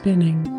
spinning.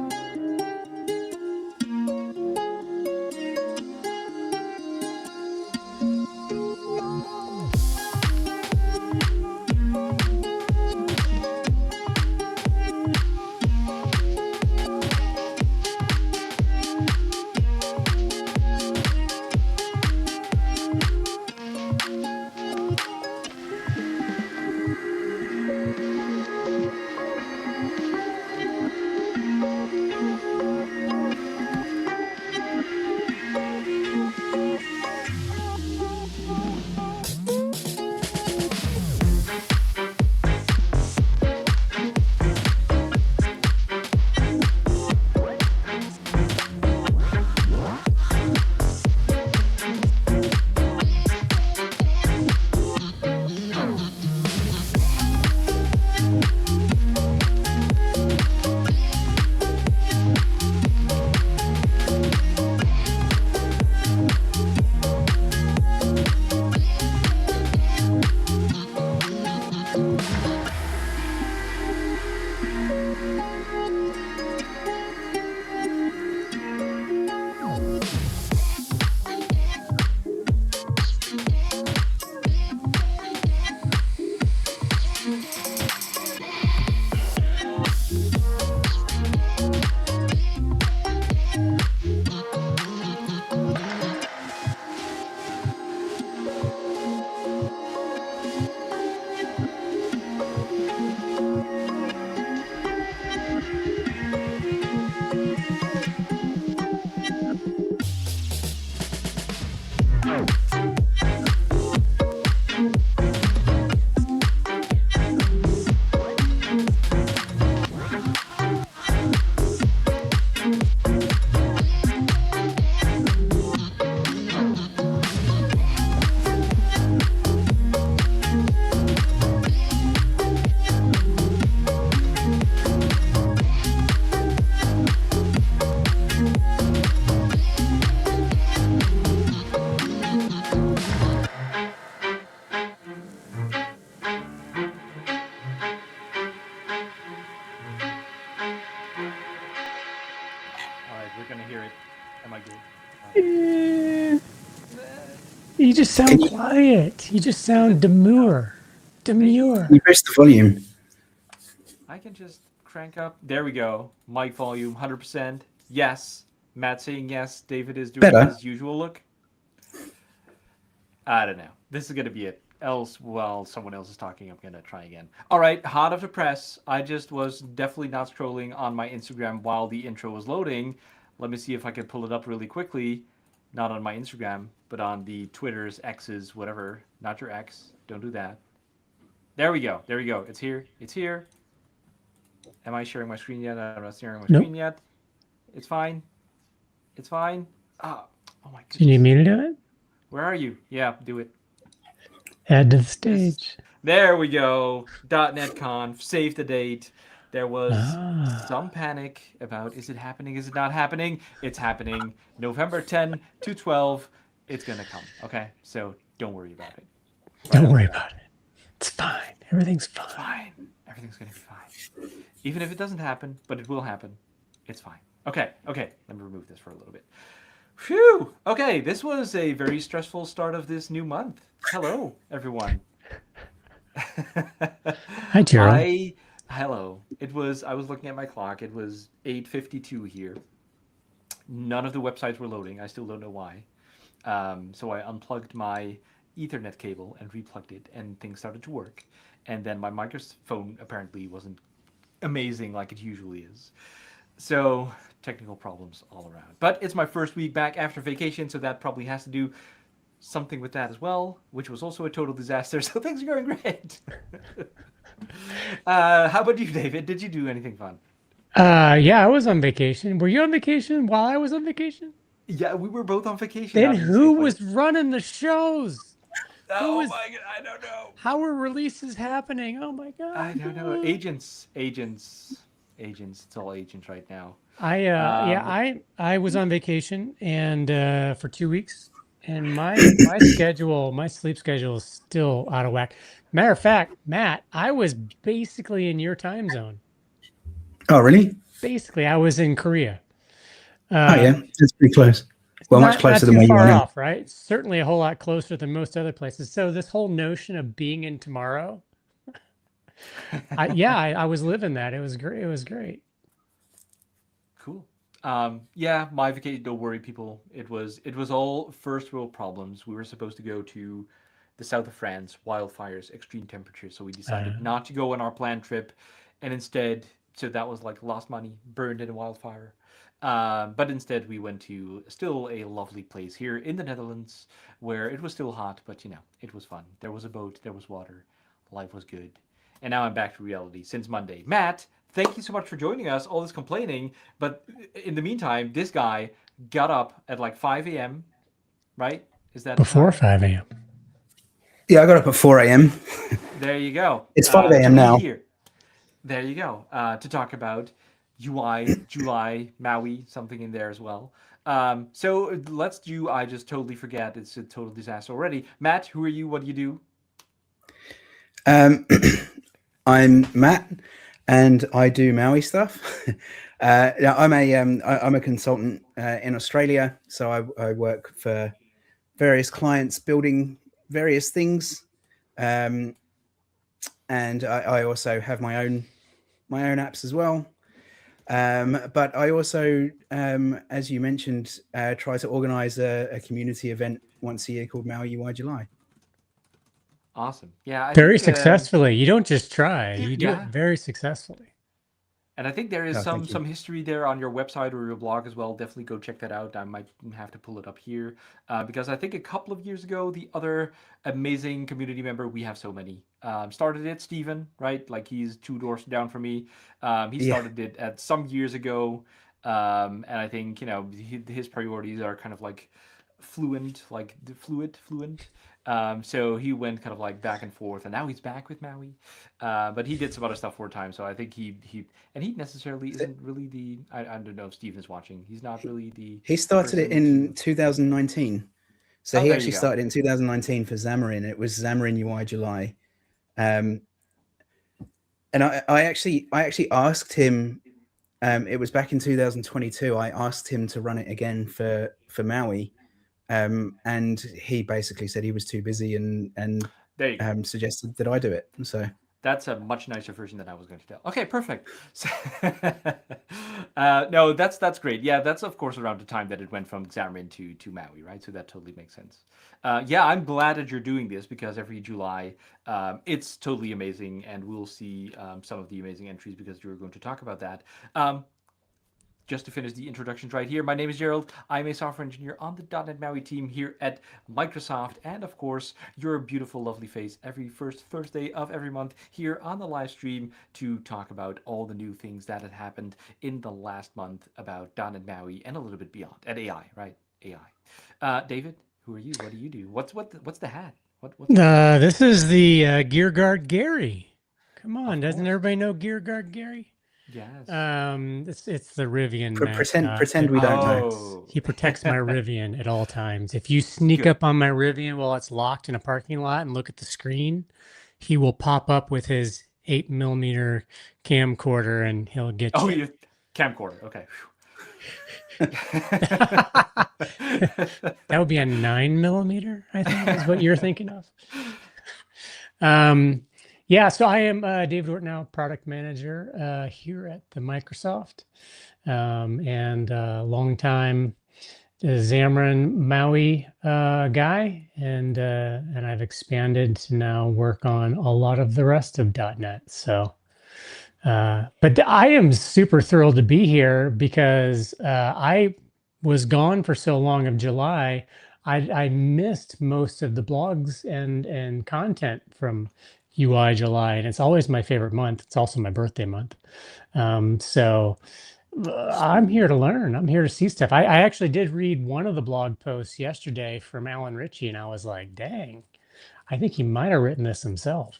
You just sound quiet. You just sound demure. Demure. You press the volume. I can just crank up. There we go. Mic volume, 100%. Yes. Matt saying yes. David is doing his usual look. I don't know. This is going to be it. Else, while someone else is talking, I'm going to try again. All right. Hot off the press. I just was definitely not scrolling on my Instagram while the intro was loading. Let me see if I can pull it up really quickly. Not on my Instagram, but on the Twitters, X's, whatever. Not your X. Don't do that. There we go. There we go. It's here. It's here. Am I sharing my screen yet? I'm not sharing my screen yet. It's fine. It's fine. Oh my goodness. Do you need me to do it? Where are you? Yeah, do it. Add to the stage. There we go. .NET Conf. Save the date. There was some panic about, is it happening? Is it not happening? It's happening. November 10 to 12. It's going to come. Okay? So don't worry about it. Don't worry about it. It's fine. Everything's fine. It's fine. Everything's going to be fine. Even if it doesn't happen, but it will happen. It's fine. Okay. Okay. Let me remove this for a little bit. Phew. Okay. This was a very stressful start of this new month. Hello, everyone. Hi, Gerald. Hello. I was looking at my clock. It was 8:52 here. None of the websites were loading. I still don't know why. So I unplugged my Ethernet cable and replugged it, and things started to work. And then my microphone apparently wasn't amazing like it usually is. So technical problems all around. But it's my first week back after vacation, so that probably has to do something with that as well, which was also a total disaster. So things are going great. How about you, David? Did you do anything fun? Yeah, I was on vacation. Were you on vacation while I was on vacation? Yeah, we were both on vacation. Then who was running the shows? Oh my God, I don't know. How are releases happening? Oh my God. I don't know. Agents. It's all agents right now. I was on vacation and for 2 weeks, and my sleep schedule is still out of whack. Matter of fact, Matt, I was basically in your time zone. Oh, really? basically I was in Korea. Oh yeah, that's pretty close. Well, much Not closer than too where you are far now. off, right? It's certainly a whole lot closer than most other places. So this whole notion of being in tomorrow, I was living that. It was great. It was great. Cool. Yeah, my vacation. Don't worry, people. It was all first world problems. We were supposed to go to the south of France, wildfires, extreme temperatures. So we decided not to go on our planned trip, and instead, so that was like lost money, burned in a wildfire. But instead, we went to still a lovely place here in the Netherlands, where it was still hot, but it was fun. There was a boat, there was water, life was good, and now I'm back to reality since Monday. Matt, thank you so much for joining us. All this complaining, but in the meantime, this guy got up at like 5 a.m. Right? Is that Before time? 5 a.m. Yeah, I got up at 4 a.m. There you go. It's 5 To a.m. be now. here. There you go. To talk about UI, July, Maui, something in there as well. So let's do. I just totally forget. It's a total disaster already. Matt, who are you? What do you do? I'm Matt, and I do Maui stuff. I'm a consultant in Australia, so I work for various clients building various things, and I also have my own apps as well. But I also, as you mentioned, try to organize a community event once a year called MAUI UI July. Awesome. Yeah, I Very think. successfully. You don't just try, you do it Yeah, very successfully. and I think there is Oh, thank you. some history there on your website or your blog as well. Definitely go check that out. I might have to pull it up here because I think a couple of years ago, the other amazing community member, we have so many, started it, Steven, right? Like he's two doors down from me. He Yeah. started it at some years ago, and I think his priorities are kind of like fluent. So he went kind of like back and forth, and now he's back with Maui. But he did some other stuff for a time, so I think he necessarily isn't really the. I don't know if Steven is watching. He's not really the. He started it in 2019. So he there you actually go. started in 2019 for Xamarin. It was Xamarin UI July. And I actually asked him, it was back in 2022. I asked him to run it again for Maui. And he basically said he was too busy and There you go. suggested that I do it. So That's a much nicer version than I was going to tell. Okay, perfect. So, no, that's great. Yeah, that's of course around the time that it went from Xamarin to Maui, right? So that totally makes sense. Yeah, I'm glad that you're doing this because every July, it's totally amazing, and we'll see some of the amazing entries because you're going to talk about that. Just to finish the introductions right here, my name is Gerald. I'm a software engineer on the .NET MAUI team here at Microsoft. And of course, your beautiful, lovely face every first Thursday of every month here on the live stream to talk about all the new things that had happened in the last month about .NET MAUI and a little bit beyond. And AI, right? AI. David, who are you? What do you do? What's the hat? What's This is the Gear Guard Gary. Come on, doesn't course. everybody know Gear Guard Gary? Yes. It's the Rivian mascot. pretend we don't know. Oh. He protects my Rivian at all times. If you sneak Good. up on my Rivian while it's locked in a parking lot and look at the screen, he will pop up with his 8mm camcorder and he'll get Oh, you. you camcorder. Okay. That would be a 9mm, I think, is what you're thinking of. Yeah, so I am David Ortinau, product manager here at the Microsoft, and longtime Xamarin Maui guy, and I've expanded to now work on a lot of the rest of .NET. So, but I am super thrilled to be here because I was gone for so long of July. I missed most of the blogs and content from UI July, and it's always my favorite month. It's also my birthday month. So I'm here to learn. I'm here to see stuff. I actually did read one of the blog posts yesterday from Allan Ritchie, and I was like, dang, I think he might have written this himself.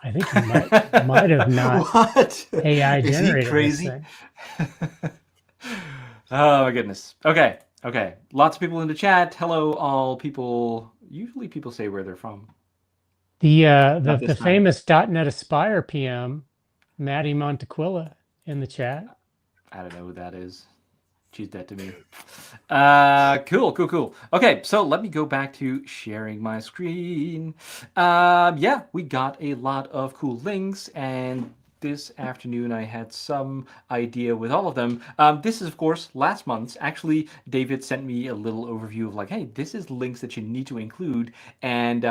I think he might have not What? AI Is he generated crazy? this thing. Oh my goodness. Okay. Lots of people in the chat. Hello, all people. Usually people say where they're from. Not this The time. famous .NET Aspire PM, Maddie Montequilla in the chat. I don't know who that is. She's dead to me. Cool. Okay, so let me go back to sharing my screen. Yeah, we got a lot of cool links, and this afternoon I had some idea with all of them. This is, of course, last month's. Actually, David sent me a little overview of like, hey, this is links that you need to include, and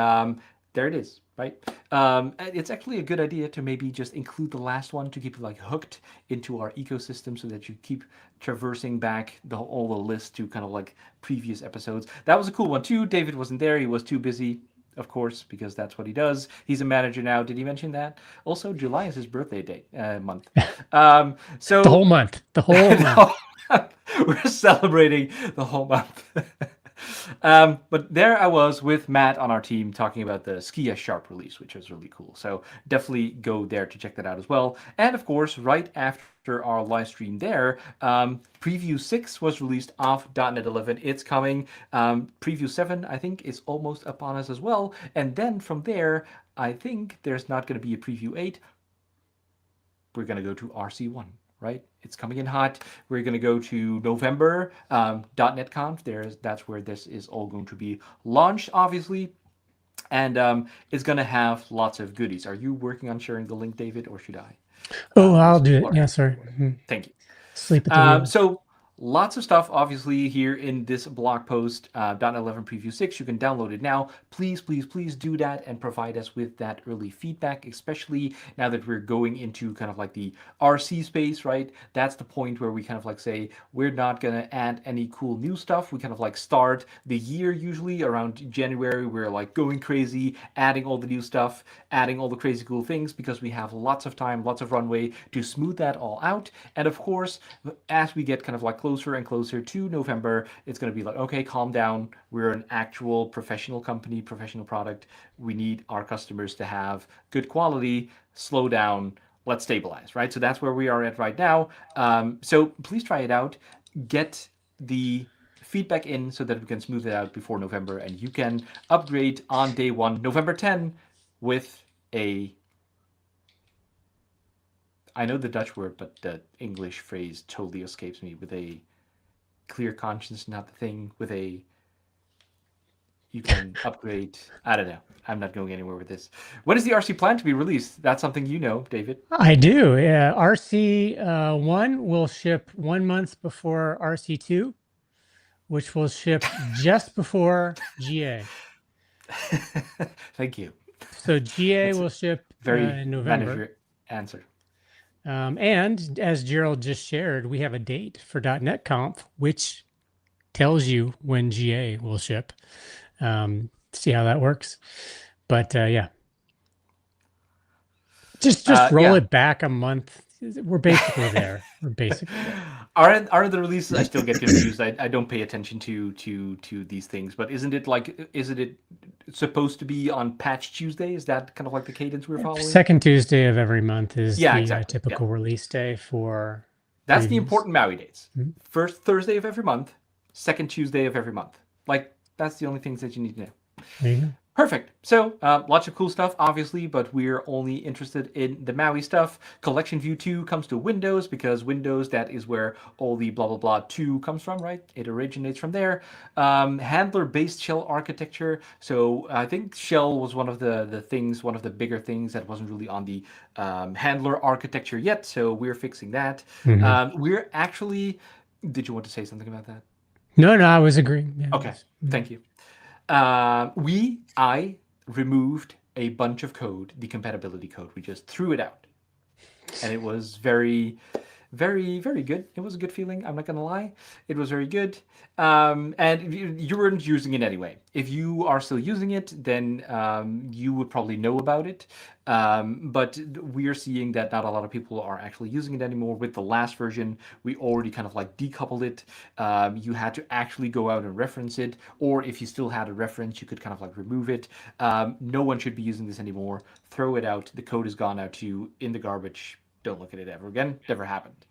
there it is, right? It's actually a good idea to maybe just include the last one to keep it like hooked into our ecosystem so that you keep traversing back all the list to kind of like previous episodes. That was a cool one too. David wasn't there. He was too busy, of course, because that's what he does. He's a manager now. Did he mention that? Also, July is his birthday date, month. So The whole month. The whole month. we're celebrating the whole month. But there I was with Matt on our team talking about the SkiaSharp release, which was really cool. So definitely go there to check that out as well. And of course, right after our live stream there, Preview 6 was released off .NET 11. It's coming. Preview 7, I think, is almost upon us as well. And then from there, I think there's not going to be a Preview 8. We're going to go to RC1. Right? It's coming in hot. We're going to go to November, .NET Conf. That's where this is all going to be launched, obviously. And it's going to have lots of goodies. Are you working on sharing the link, David, or should I? Oh, I'll do it. Yeah, sorry. Thank you. Sleep at the wheel. So lots of stuff, obviously, here in this blog post, .NET 11 Preview 6. You can download it now. Please do that and provide us with that early feedback, especially now that we're going into kind of like the RC space, right? That's the point where we kind of like say, we're not going to add any cool new stuff. We kind of like start the year usually around January. We're like going crazy, adding all the new stuff, adding all the crazy cool things because we have lots of time, lots of runway to smooth that all out. And of course, as we get kind of like closer and closer to November, it's going to be like, okay, calm down. We're an actual professional company, professional product. We need our customers to have good quality. Slow down. Let's stabilize, right? So that's where we are at right now. So please try it out. Get the feedback in so that we can smooth it out before November, and you can upgrade on day one, November 10, with a... I know the Dutch word, but the English phrase totally escapes me. With a clear conscience, not the thing. With a... You can upgrade... I don't know. I'm not going anywhere with this. When is the RC plan to be released? That's something you know, David. I do. Yeah. RC1 will ship 1 month before RC2, which will ship just before GA. Thank you. So GA will ship Very in November. manager answer. And as Gerald just shared, we have a date for .NET Conf, which tells you when GA will ship. See how that works. But yeah, just roll it back a month. We're basically there. We're basically there. Are the releases? I still get confused. I don't pay attention to these things. But isn't it supposed to be on Patch Tuesday? Is that kind of like the cadence we're following? Second Tuesday of every month is the exactly. typical release day for. That's the important MAUI dates. First Thursday of every month, second Tuesday of every month. Like that's the only things that you need to know. There you go. Perfect. So lots of cool stuff, obviously, but we're only interested in the MAUI stuff. Collection View 2 comes to Windows because Windows, that is where all the blah, blah, blah 2 comes from, right? It originates from there. Handler-based shell architecture. So I think shell was one of the things, one of the bigger things that wasn't really on the handler architecture yet. So we're fixing that. We're actually... Did you want to say something about that? No, I was agreeing. Yeah, okay, thank you. I removed a bunch of code, the compatibility code. We just threw it out. And it was very, very, very good. It was a good feeling. I'm not going to lie. It was very good. And you weren't using it anyway. If you are still using it, then you would probably know about it. But we're seeing that not a lot of people are actually using it anymore. With the last version, we already kind of like decoupled it. You had to actually go out and reference it. Or if you still had a reference, you could kind of like remove it. No one should be using this anymore. Throw it out. The code is gone out to you in the garbage. Don't look at it ever again. Never happened.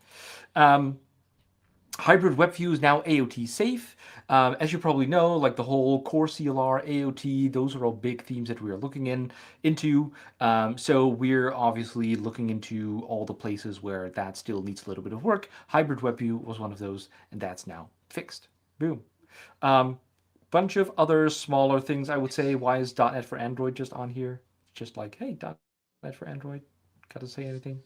Hybrid web view is now AOT safe. As you probably know, like the whole core CLR, AOT, those are all big themes that we are looking into. So we're obviously looking into all the places where that still needs a little bit of work. Hybrid web view was one of those, and that's now fixed. Boom. Bunch of other smaller things, I would say. Why is .NET for Android just on here? Just like, hey, .NET for Android. Gotta say anything?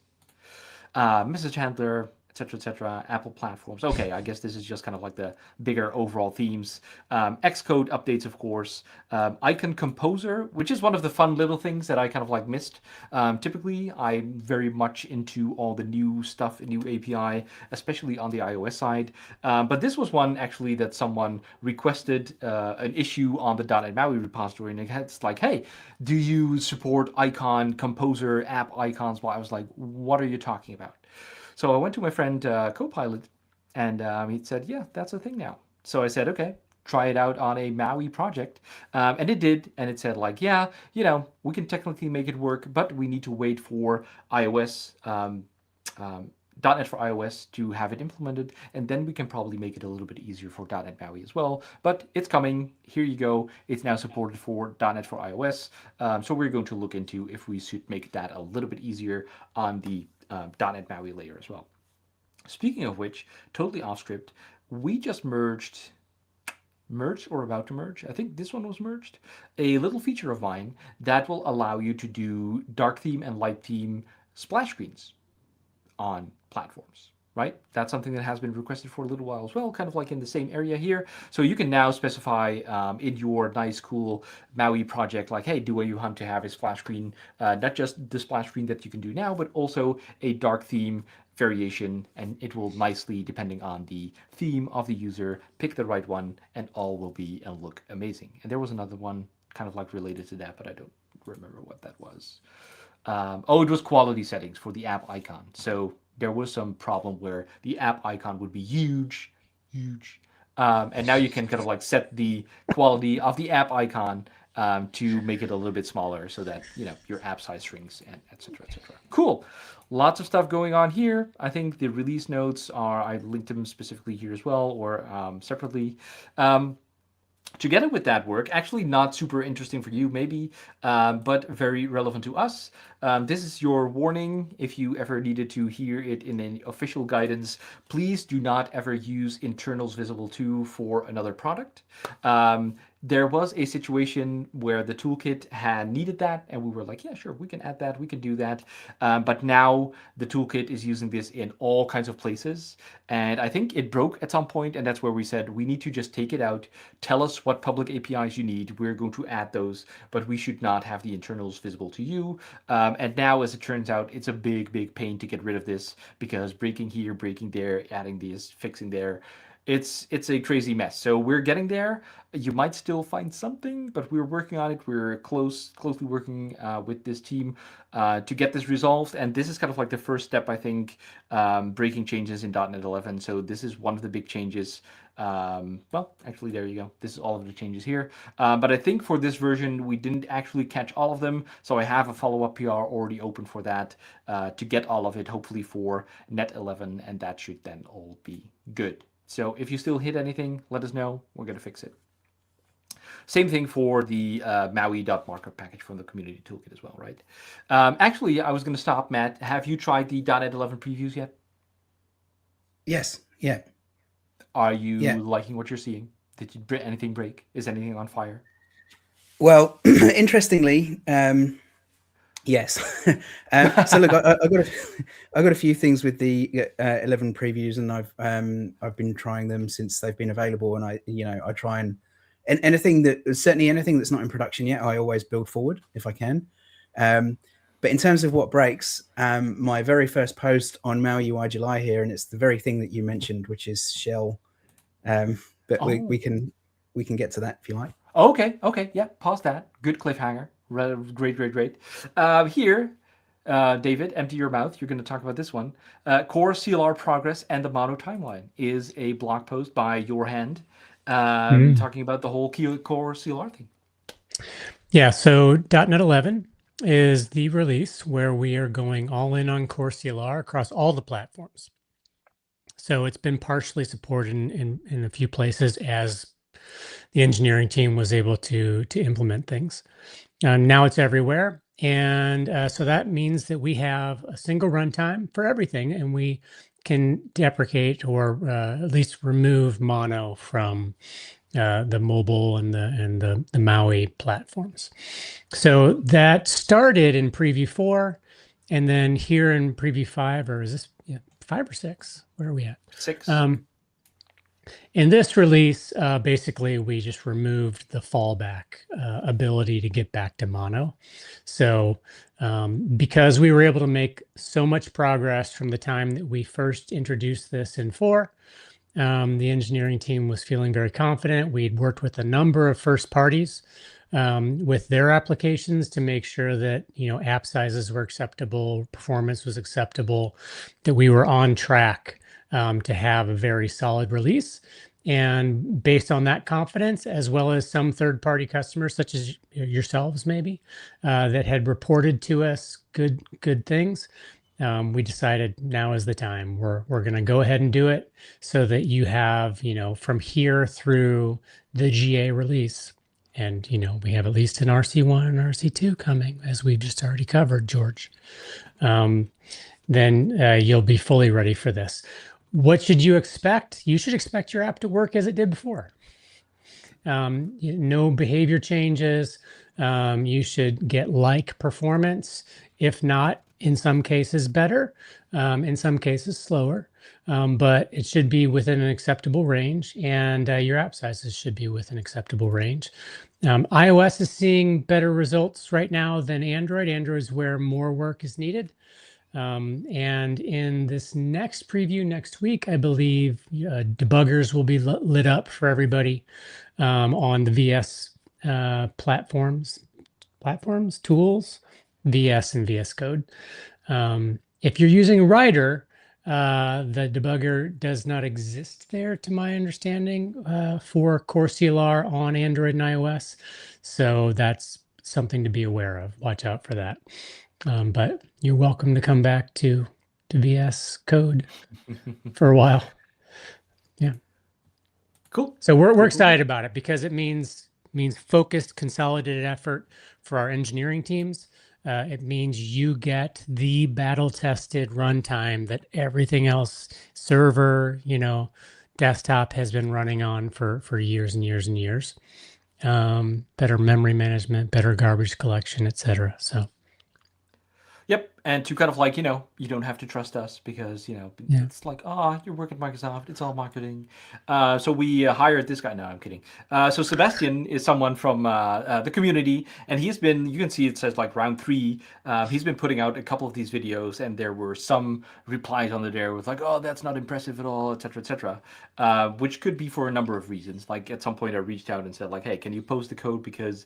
Message handler, etc., Apple platforms. Okay, I guess this is just kind of like the bigger overall themes. Xcode updates, of course. Icon Composer, which is one of the fun little things that I kind of like missed. Typically, I'm very much into all the new stuff, new API, especially on the iOS side. But this was one actually that someone requested an issue on the .NET MAUI repository, and it's like, hey, do you support Icon Composer app icons? Well, I was like, what are you talking about? So I went to my friend Copilot, and he said, yeah, that's a thing now. So I said, okay, try it out on a MAUI project. And it did, and it said like, yeah, you know, we can technically make it work, but we need to wait for iOS, .NET for iOS to have it implemented, and then we can probably make it a little bit easier for .NET MAUI as well. But it's coming. Here you go. It's now supported for .NET for iOS. So we're going to look into if we should make that a little bit easier on the .NET MAUI layer as well. Speaking of which, totally off script, we just merged or about to merge, I think this one was merged, a little feature of mine that will allow you to do dark theme and light theme splash screens on platforms, right? That's something that has been requested for a little while as well, kind of like in the same area here. So you can now specify in your nice, cool MAUI project, like, hey, do you want to have a splash screen, not just the splash screen that you can do now, but also a dark theme variation, and it will nicely, depending on the theme of the user, pick the right one, and all will be and look amazing. And there was another one kind of like related to that, but I don't remember what that was. Oh, it was quality settings for the app icon. So there was some problem where the app icon would be huge. And now you can kind of like set the quality of the app icon to make it a little bit smaller so that, you know, your app size shrinks, and etc. Cool. Lots of stuff going on here. I think the release notes are, I linked them specifically here as well, or separately. Together with that work, actually not super interesting for you maybe, but very relevant to us. This is your warning. If you ever needed to hear it in an official guidance, please do not ever use internals visible to for another product. There was a situation where the toolkit had needed that, and we were like, yeah, sure, we can add that, we can do that. But now the toolkit is using this in all kinds of places. And I think it broke at some point, and that's where we said, we need to just take it out, tell us what public APIs you need, we're going to add those, but we should not have the internals visible to you. And now, as it turns out, it's a big pain to get rid of this, because breaking here, breaking there, adding this, fixing there, it's a crazy mess. So we're getting there. You might still find something, but we're working on it. We're closely working with this team to get this resolved. And this is kind of like the first step, I think, breaking changes in .NET 11. So this is one of the big changes. Well, actually, there you go. This is all of the changes here. But I think for this version, we didn't actually catch all of them. So I have a follow-up PR already open for that to get all of it, hopefully for .NET 11, and that should then all be good. So if you still hit anything, let us know. We're going to fix it. Same thing for the MAUI.markup package from the community toolkit as well, right? Actually, I was going to stop, Matt. Have you tried the .NET 11 previews yet? Yes. Yeah. Are you liking what you're seeing? Did anything break? Is anything on fire? Well, interestingly, yes. So look, I got a few things with the 11 previews, and I've been trying them since they've been available, and I try and anything that's not in production yet, I always build forward if I can. But in terms of what breaks, my very first post on MAUI UI July here, and it's the very thing that you mentioned, which is shell. But we can get to that if you like. Okay, yeah, pause that. Good cliffhanger. Great. Here, David, empty your mouth. You're going to talk about this one. Core CLR progress and the mono timeline is a blog post by your hand talking about the whole core CLR thing. Yeah, so .NET 11 is the release where we are going all in on core CLR across all the platforms. So it's been partially supported in a few places as the engineering team was able to implement things. Now it's everywhere. And so that means that we have a single runtime for everything, and we can deprecate or at least remove mono from the mobile and the MAUI platforms. So that started in Preview 4, and then here in Preview 5, or is this 5 or 6? Where are we at? 6. In this release, basically, we just removed the fallback ability to get back to mono. So because we were able to make so much progress from the time that we first introduced this in 4, the engineering team was feeling very confident. We'd worked with a number of first parties with their applications to make sure that, app sizes were acceptable, performance was acceptable, that we were on track to have a very solid release. And based on that confidence, as well as some third-party customers, such as yourselves maybe, that had reported to us good things, we decided now is the time. We're going to go ahead and do it so that you have, from here through the GA release. And, we have at least an RC1 and RC2 coming, as we've just already covered, George. Then you'll be fully ready for this. What should you expect? You should expect your app to work as it did before. No behavior changes. You should get like performance, if not, in some cases better, in some cases slower, but it should be within an acceptable range, and your app sizes should be within acceptable range. iOS is seeing better results right now than Android. Android is where more work is needed. And in this next preview next week, I believe debuggers will be lit up for everybody on the VS platforms, tools, VS and VS Code. If you're using Rider, the debugger does not exist there, to my understanding, for Core CLR on Android and iOS. So that's something to be aware of. Watch out for that. But you're welcome to come back to VS Code for a while. Yeah. Cool. So we're excited about it because it means focused, consolidated effort for our engineering teams. It means you get the battle-tested runtime that everything else, server, desktop, has been running on for years and years and years. Better memory management, better garbage collection, etc. So. Yep, and to kind of like, you don't have to trust us because, it's like, you work at Microsoft, it's all marketing. So we hired this guy. No, I'm kidding. So Sebastian is someone from the community, and he's been, you can see it says like round 3. He's been putting out a couple of these videos, and there were some replies under there with like, oh, that's not impressive at all, etc., which could be for a number of reasons. Like at some point I reached out and said like, hey, can you post the code, because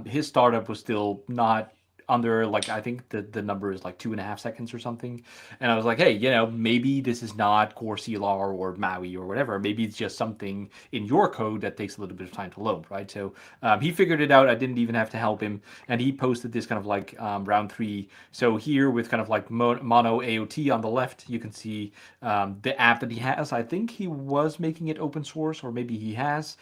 his startup was still not under, like, I think the number is like 2.5 seconds or something. And I was like, hey, maybe this is not Core CLR or MAUI or whatever. Maybe it's just something in your code that takes a little bit of time to load, right? So he figured it out. I didn't even have to help him. And he posted this kind of like round 3. So here with kind of like mono AOT on the left, you can see the app that he has. I think he was making it open source, or maybe he has.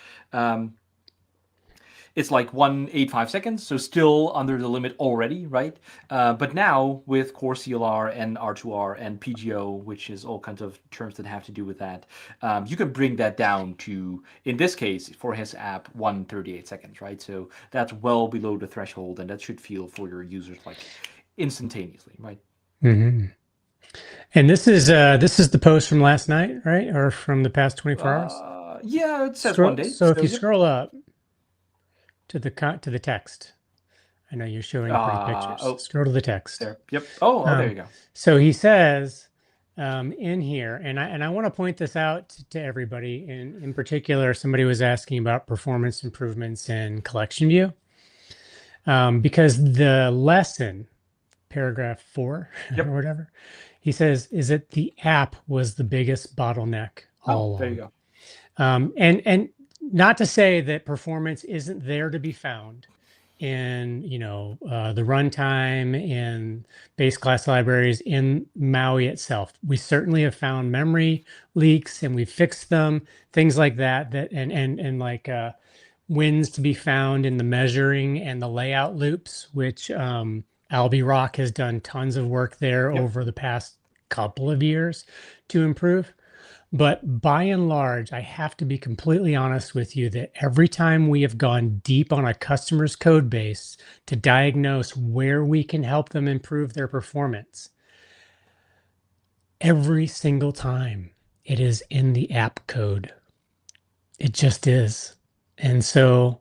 It's like 1.85 seconds, so still under the limit already, right? But now with Core CLR and R2R and PGO, which is all kinds of terms that have to do with that, you can bring that down to, in this case, for his app, 1.38 seconds, right? So that's well below the threshold, and that should feel for your users like instantaneously, right? Mm-hmm. And this is the post from last night, right? Or from the past 24 hours? Yeah, it says one day. So if you scroll up to the text, I know you're showing pretty pictures. Scroll to the text. There. Yep. Oh, there you go. So he says in here, and I want to point this out to everybody. In particular, somebody was asking about performance improvements in Collection View, because the lesson, paragraph 4 or whatever, he says is that the app was the biggest bottleneck all along. There you go. And not to say that performance isn't there to be found in, the runtime and base class libraries in MAUI itself. We certainly have found memory leaks and we fixed them, things like that, and like wins to be found in the measuring and the layout loops, which Albi Rock has done tons of work there over the past couple of years to improve. But by and large, I have to be completely honest with you that every time we have gone deep on a customer's code base to diagnose where we can help them improve their performance, every single time it is in the app code. It just is. And so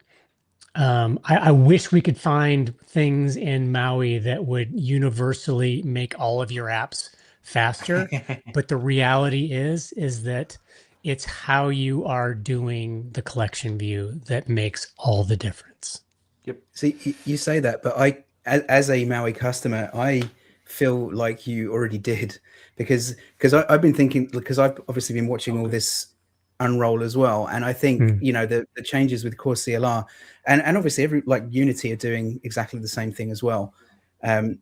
I wish we could find things in MAUI that would universally make all of your apps faster. But the reality is that it's how you are doing the collection view that makes all the difference. Yep. See, you say that, but as a MAUI customer, I feel like you already did, because I've been thinking, because I've obviously been watching all this unroll as well, and I think the changes with Core CLR and obviously like Unity are doing exactly the same thing as well.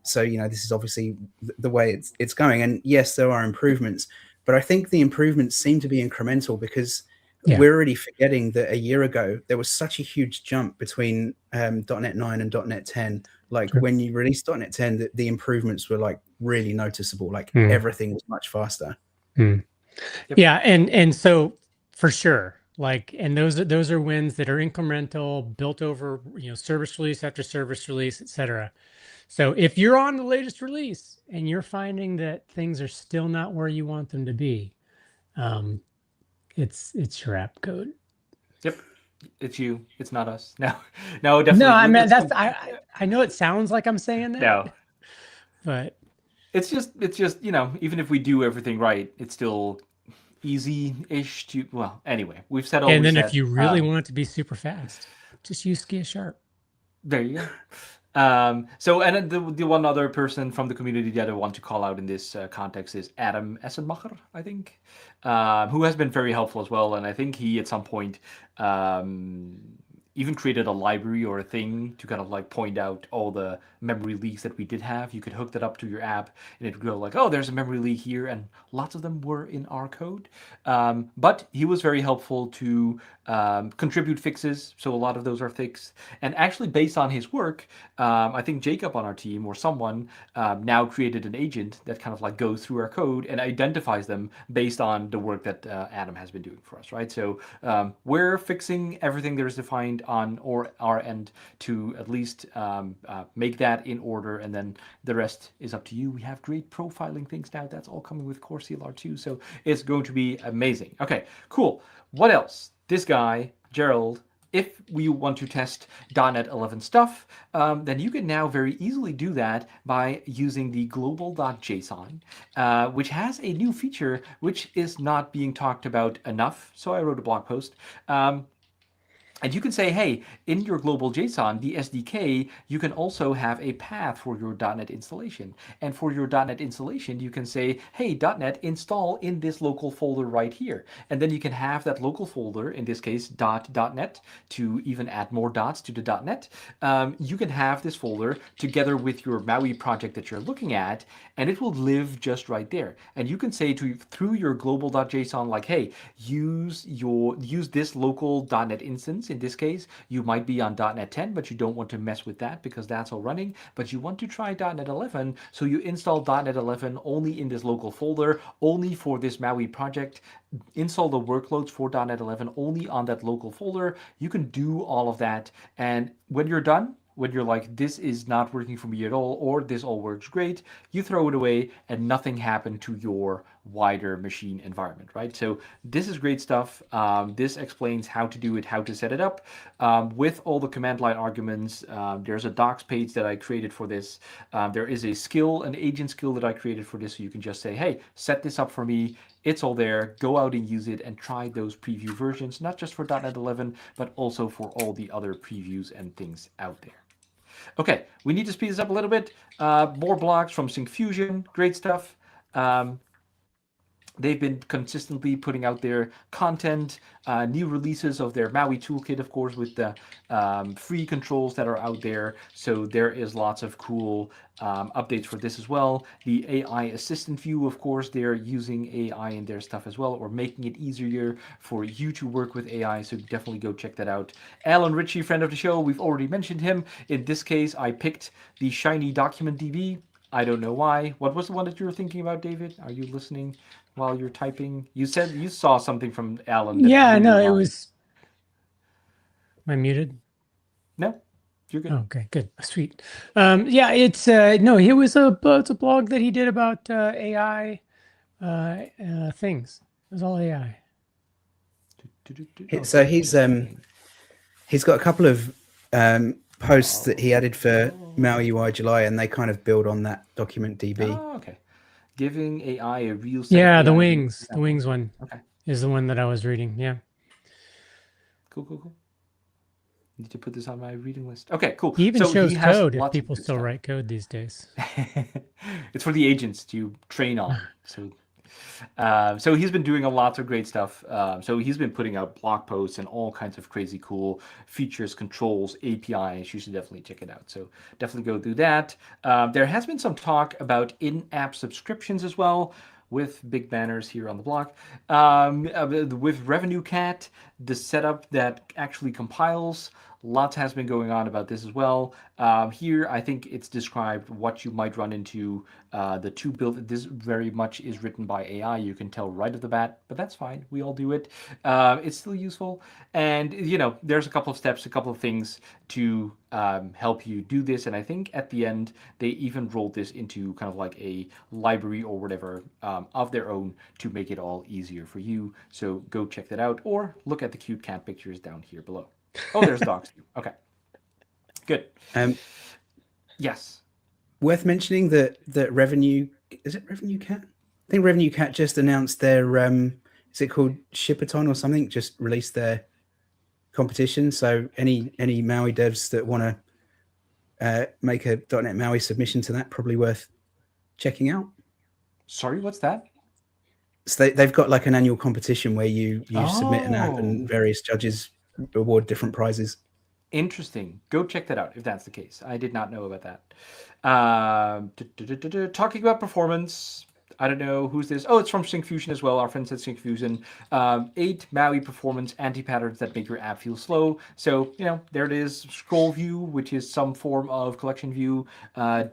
So this is obviously the way it's going, and yes, there are improvements, but I think the improvements seem to be incremental, because we're already forgetting that a year ago there was such a huge jump between .NET 9 and .NET 10. Like when you released .NET 10, the improvements were like really noticeable. Like everything was much faster. Yeah, and so for sure, like, and those are wins that are incremental, built over service release after service release, etc. So if you're on the latest release and you're finding that things are still not where you want them to be, it's your app code. Yep, it's you. It's not us. No, definitely. No, I mean I know it sounds like I'm saying that. No, but it's just even if we do everything right, it's still easy-ish to. Well, anyway, we've said all. And then if you really want it to be super fast, just use SkiaSharp. There you go. So, and the one other person from the community that I want to call out in this context is Adam Essenmacher, I think, who has been very helpful as well. And I think he, at some point, even created a library or a thing to kind of like point out all the memory leaks that we did have. You could hook that up to your app and it would go like, oh, there's a memory leak here. And lots of them were in our code. But he was very helpful to contribute fixes. So a lot of those are fixed. And actually, based on his work, I think Jacob on our team or someone now created an agent that kind of like goes through our code and identifies them based on the work that Adam has been doing for us, right? So we're fixing everything there is defined on our end to at least make that in order, and then the rest is up to you. We have great profiling things now. That's all coming with Core CLR 2, so it's going to be amazing. Okay, cool. What else? This guy, Gerald, if we want to test .NET 11 stuff, then you can now very easily do that by using the global.json, which has a new feature which is not being talked about enough. So I wrote a blog post. And you can say, hey, in your global JSON, the SDK, you can also have a path for your .NET installation. And for your .NET installation, you can say, hey, .NET install in this local folder right here. And then you can have that local folder, in this case, .NET, to even add more dots to the .NET. You can have this folder together with your MAUI project that you're looking at, and it will live just right there. And you can say through your global.json, like, hey, use this local .NET instance. In this case, you might be on .NET 10, but you don't want to mess with that because that's all running. But you want to try .NET 11, so you install .NET 11 only in this local folder, only for this MAUI project. Install the workloads for .NET 11 only on that local folder. You can do all of that, and when you're done, when you're like, this is not working for me at all, or this all works great, you throw it away and nothing happened to your wider machine environment, right? So this is great stuff. This explains how to do it, how to set it up with all the command line arguments. There's a docs page that I created for this. There is a skill, an agent skill that I created for this. So you can just say, hey, set this up for me. It's all there. Go out and use it and try those preview versions, not just for .NET 11, but also for all the other previews and things out there. Okay, we need to speed this up a little bit. More blogs from Syncfusion, great stuff. They've been consistently putting out their content, new releases of their MAUI toolkit, of course, with the free controls that are out there. So there is lots of cool updates for this as well. The AI assistant view, of course, they're using AI in their stuff as well, or making it easier for you to work with AI. So definitely go check that out. Allan Ritchie, friend of the show, we've already mentioned him. In this case, I picked the shiny document DB. I don't know why. What was the one that you were thinking about, David? Are you listening while you're typing? You said you saw something from Allan. Yeah, no, it was. Am I muted? No, you're good. Okay, good, sweet. Yeah, it's no, it was it's a blog that he did about AI things. It was all AI. So he's got a couple of posts that he added for MAUI UI July, and they kind of build on that document DB. Oh, okay. Giving AI a real sense. Yeah, of the AI. wings one. Okay. Is the one that I was reading. Yeah. Cool. Need to put this on my reading list. Okay, cool. He even shows he has code if lots of people good still stuff. write code these days. It's for the agents to train on. So he's been doing a lot of great stuff. So he's been putting out blog posts and all kinds of crazy cool features, controls, APIs. You should definitely check it out. So definitely go do that. There has been some talk about in-app subscriptions as well, with big banners here on the block. With Revenue Cat, the setup that actually compiles. Lots has been going on about this as well. Here, I think it's described what you might run into. The two build. This very much is written by AI. You can tell right off the bat, but that's fine. We all do it. It's still useful, and there's a couple of steps, a couple of things to help you do this. And I think at the end they even rolled this into kind of like a library or whatever of their own to make it all easier for you. So go check that out, or look at the cute cat pictures down here below. Oh, there's dogs too. Okay, good. Yes. Worth mentioning that Revenue, is it Revenue Cat? I think Revenue Cat just announced their is it called Shipathon or something? Just released their competition. So any MAUI devs that want to make a .NET MAUI submission to that, probably worth checking out. Sorry, what's that? So they've got like an annual competition where you submit an app and various judges award different prizes. Interesting. Go check that out if that's the case. I did not know about that. Talking about performance, I don't know who's this. Oh, it's from Syncfusion as well. Our friends at Syncfusion. 8 MAUI performance anti-patterns that make your app feel slow. So, there it is. Scroll view, which is some form of collection view.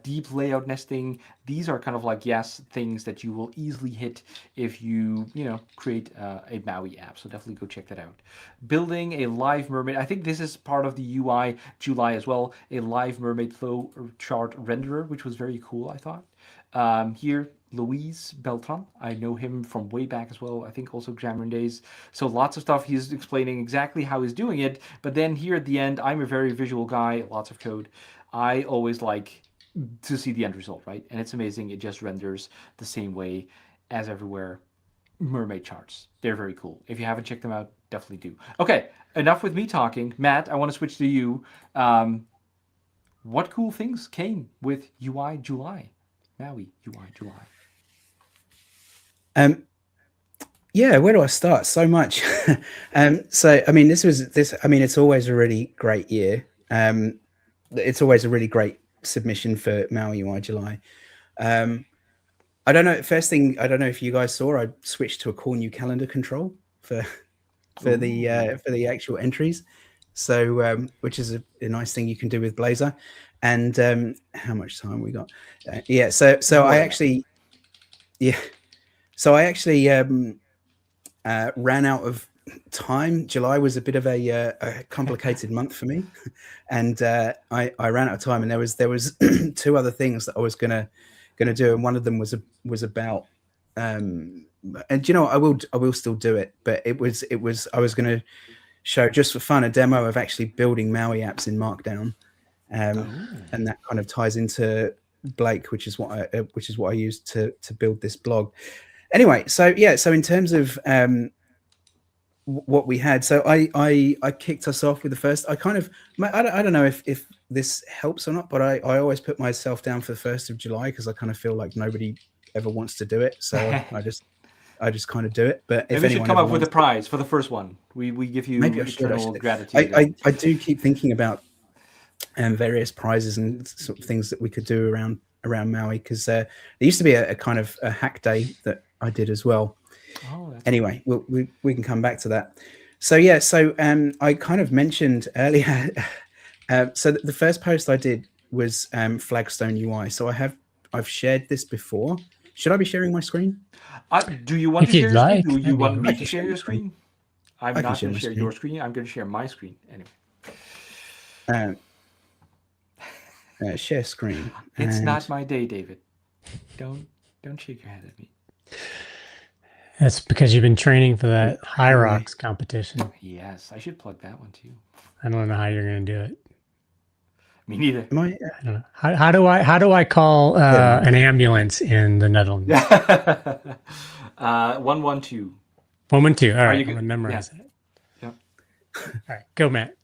Deep layout nesting. These are kind of like, things that you will easily hit if you, create a MAUI app. So definitely go check that out. Building a live mermaid. I think this is part of the UI July as well. A live mermaid flow chart renderer, which was very cool, I thought. Here, Luis Beltran. I know him from way back as well. I think also Xamarin Days. So lots of stuff. He's explaining exactly how he's doing it. But then here at the end, I'm a very visual guy, lots of code. I always like to see the end result, right? And it's amazing. It just renders the same way as everywhere. Mermaid charts. They're very cool. If you haven't checked them out, definitely do. Okay, enough with me talking. Matt, I want to switch to you. What cool things came with UI July? MAUI UI July. Yeah, where do I start? So much. So I mean, it's always a really great year. It's always a really great submission for MAUI UI July. I don't know. First thing, I don't know if you guys saw, I switched to a cool new calendar control for the actual entries. So which is a nice thing you can do with Blazor. And how much time we got? So I actually ran out of time. July was a bit of a complicated month for me, and I ran out of time. And there was 2 other things that I was gonna do, and one of them was about and I will still do it, but it was I was gonna show, just for fun, a demo of actually building MAUI apps in Markdown, and that kind of ties into Blake, which is what I used to build this blog. Anyway, so in terms of what we had, so I kicked us off with the first. I don't know if this helps or not, but I always put myself down for the 1st of July because I kind of feel like nobody ever wants to do it. So just kind of do it. But if Maybe we should anyone come ever up with a wants prize for the first one. We give you maybe I should eternal actually. gratitude. I do keep thinking about various prizes and sort of things that we could do around Maui, because there used to be a kind of a hack day that I did as well. Oh, that's Anyway, we can come back to that. So yeah, so I kind of mentioned earlier. So the first post I did was FlagstoneUI. So I've shared this before. Should I be sharing my screen? Do you want If to you'd share your screen? like, Do you that'd be want me great. to share your screen? I'm I can not share going my to share screen. your screen. I'm going to share my screen anyway. Share screen. It's And not my day, David. Don't shake your head at me. That's because you've been training for that High Rocks competition. Yes, I should plug that one too. I don't know how you're going to do it. Me neither. am I? I don't know. How do I call an ambulance in the Netherlands? 112. 112. All right, you I'm good? gonna memorize it. Yeah. All right, go, Matt.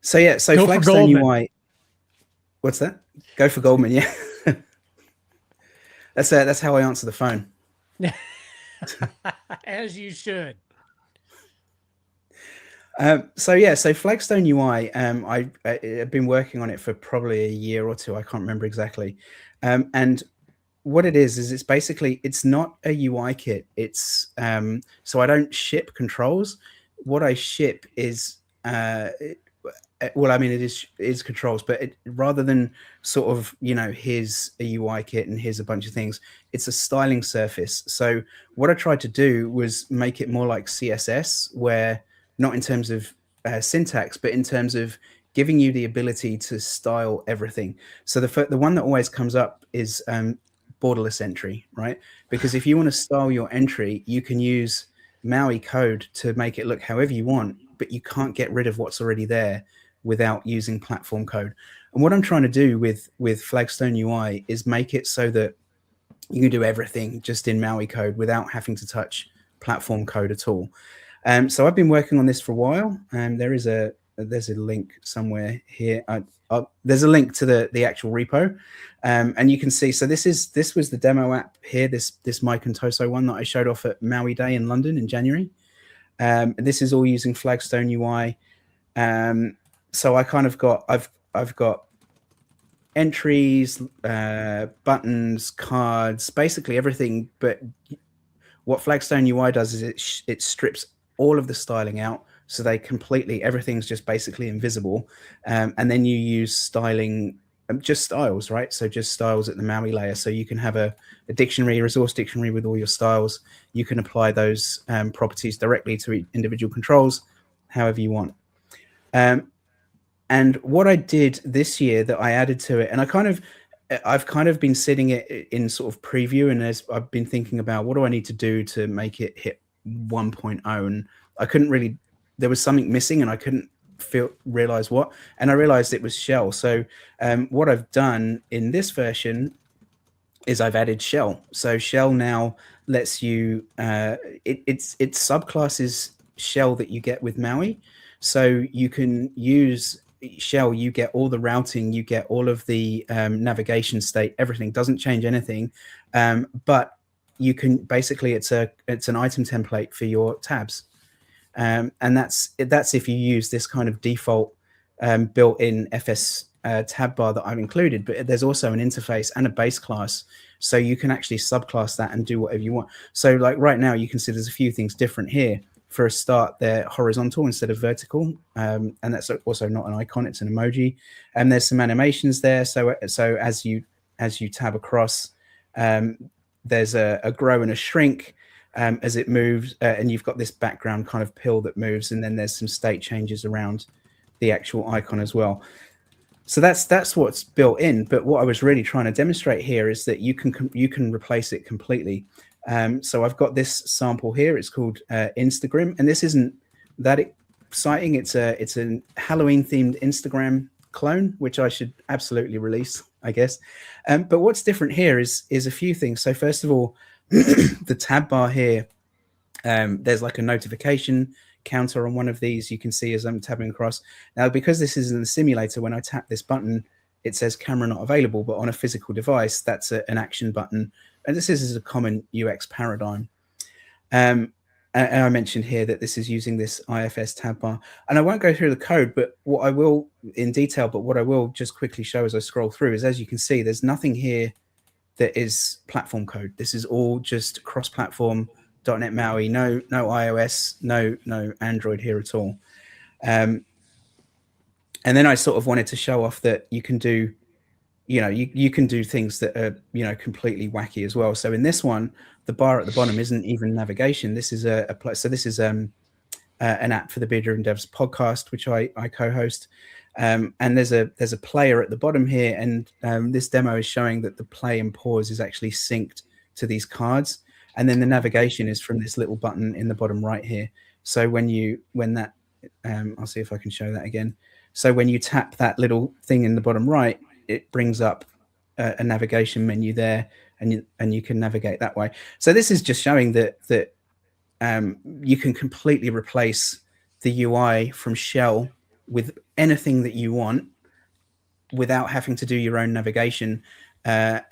So yeah, so Go for Flagstone Goldman. UI. What's that? Go for Goldman, yeah. That's how I answer the phone. As you should. So yeah, so Flagstone UI, I've been working on it for probably a year or two. I can't remember exactly. And what it is it's basically, it's not a UI kit. It's so I don't ship controls. What I ship is well, I mean, it is controls, but rather than sort of, here's a UI kit and here's a bunch of things, it's a styling surface. So what I tried to do was make it more like CSS, where not in terms of syntax, but in terms of giving you the ability to style everything. So the one that always comes up is borderless entry, right? Because if you want to style your entry, you can use MAUI code to make it look however you want, but you can't get rid of what's already there without using platform code. And what I'm trying to do with Flagstone UI is make it so that you can do everything just in MAUI code without having to touch platform code at all. So I've been working on this for a while, and there's a link somewhere here. There's a link to the actual repo, and you can see. So this was the demo app here. This Mike and Toso one that I showed off at Maui Day in London in January. And this is all using Flagstone UI. So I kind of got I've got entries, buttons, cards, basically everything. But what Flagstone UI does is it strips all of the styling out, so everything's just basically invisible. And then you use styling, just styles, right? So just styles at the MAUI layer. So you can have a dictionary, a resource dictionary with all your styles. You can apply those properties directly to individual controls, however you want. And what I did this year that I added to it, and I've kind of been sitting it in sort of preview, and I've been thinking about what do I need to do to make it hit 1.0, and I couldn't really, there was something missing and I couldn't realize what, and I realized it was shell. So what I've done in this version is I've added shell. So shell now lets you, it's subclasses shell that you get with MAUI. So you can use shell, you get all the routing, you get all of the navigation state, everything doesn't change anything. But you can basically, it's an item template for your tabs. And that's if you use this kind of default built-in FS tab bar that I've included, but there's also an interface and a base class, so you can actually subclass that and do whatever you want. So like right now, you can see there's a few things different here. For a start, they're horizontal instead of vertical, and that's also not an icon, it's an emoji. And there's some animations there. So as you tab across, there's a grow and a shrink as it moves, and you've got this background kind of pill that moves, and then there's some state changes around the actual icon as well. So that's what's built in. But what I was really trying to demonstrate here is that you can replace it completely. So I've got this sample here. It's called Instagram, and this isn't that exciting. It's a Halloween themed Instagram clone, which I should absolutely release, I guess. But what's different here is a few things. So first of all, the tab bar here, there's like a notification counter on one of these. You can see as I'm tabbing across. Now, because this is in the simulator, when I tap this button, it says camera not available, but on a physical device, that's an action button. And this is a common UX paradigm. And I mentioned here that this is using this IFS tab bar, and I won't go through the code, but what I will in detail, but what I will just quickly show as I scroll through is, as you can see, there's nothing here that is platform code. This is all just cross-platform .NET MAUI, no iOS, no Android here at all. And then I sort of wanted to show off that you can do, you can do things that are, completely wacky as well. So in this one, the bar at the bottom isn't even navigation. This is this is an app for the Bearded and Devs podcast, which I co-host. And there's a player at the bottom here, and this demo is showing that the play and pause is actually synced to these cards, and then the navigation is from this little button in the bottom right here. So when that I'll see if I can show that again. So when you tap that little thing in the bottom right, it brings up a navigation menu there, and you can navigate that way. So this is just showing that you can completely replace the UI from shell with anything that you want without having to do your own navigation. As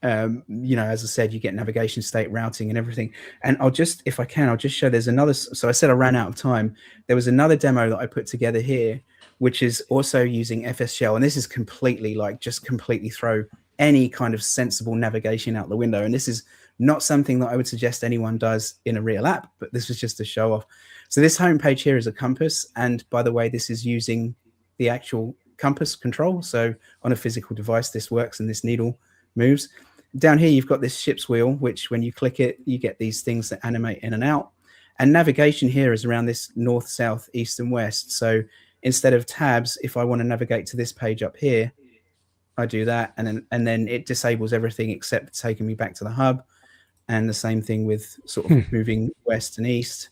I said, you get navigation, state, routing, and everything. And if I can, I'll just show there's another. So I said I ran out of time. There was another demo that I put together here, which is also using FS Shell. And this is completely just completely throw any kind of sensible navigation out the window. And this is not something that I would suggest anyone does in a real app, but this was just a show off. So this homepage here is a compass. And by the way, this is using the actual compass control. So on a physical device, this works and this needle moves. Down here, you've got this ship's wheel, which when you click it, you get these things that animate in and out. And navigation here is around this north, south, east, and west. So instead of tabs, if I want to navigate to this page up here, I do that, and then it disables everything except taking me back to the hub. And the same thing with sort of moving west and east,